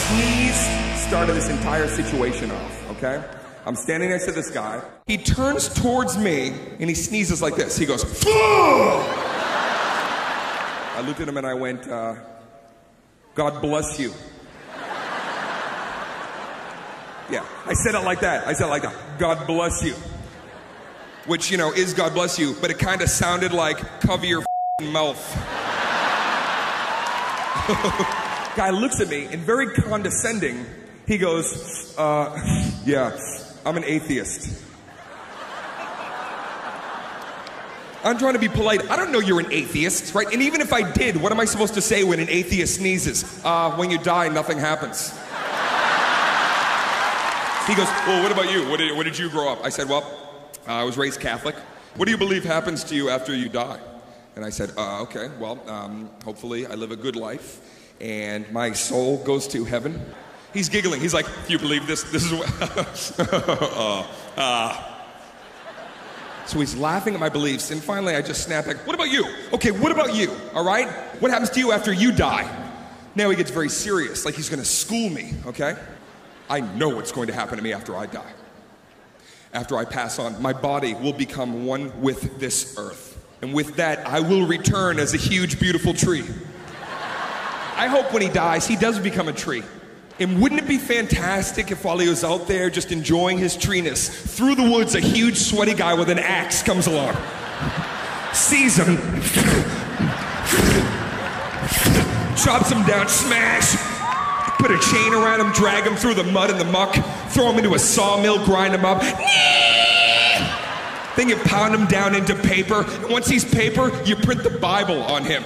sneeze started this entire situation off, okay? I'm standing next to this guy. He turns towards me and he sneezes like this. He goes, "Fuh!" I looked at him and I went, God bless you. Yeah, I said it like that. I said it like that. God bless you. Which, you know, is God bless you, but it kind of sounded like cover your mouth. Guy looks at me and very condescending, he goes, yeah, I'm an atheist. I'm trying to be polite. I don't know you're an atheist, right? And even if I did, what am I supposed to say when an atheist sneezes? When you die, nothing happens. He goes, well, what about you? What did you grow up? I said, well, I was raised Catholic. What do you believe happens to you after you die? And I said, okay, well, hopefully I live a good life and my soul goes to heaven. He's giggling. He's like, do you believe this? This is what... So he's laughing at my beliefs, and finally I just snap back, what about you? Okay, what about you, all right? What happens to you after you die? Now he gets very serious, like he's gonna school me, okay? I know what's going to happen to me after I die. After I pass on, my body will become one with this earth. And with that, I will return as a huge, beautiful tree. I hope when he dies, he does become a tree. And wouldn't it be fantastic if while he was out there just enjoying his treeness, through the woods a huge sweaty guy with an axe comes along, sees him, chops him down, smash, put a chain around him, drag him through the mud and the muck, throw him into a sawmill, grind him up, then you pound him down into paper, and once he's paper, you print the Bible on him.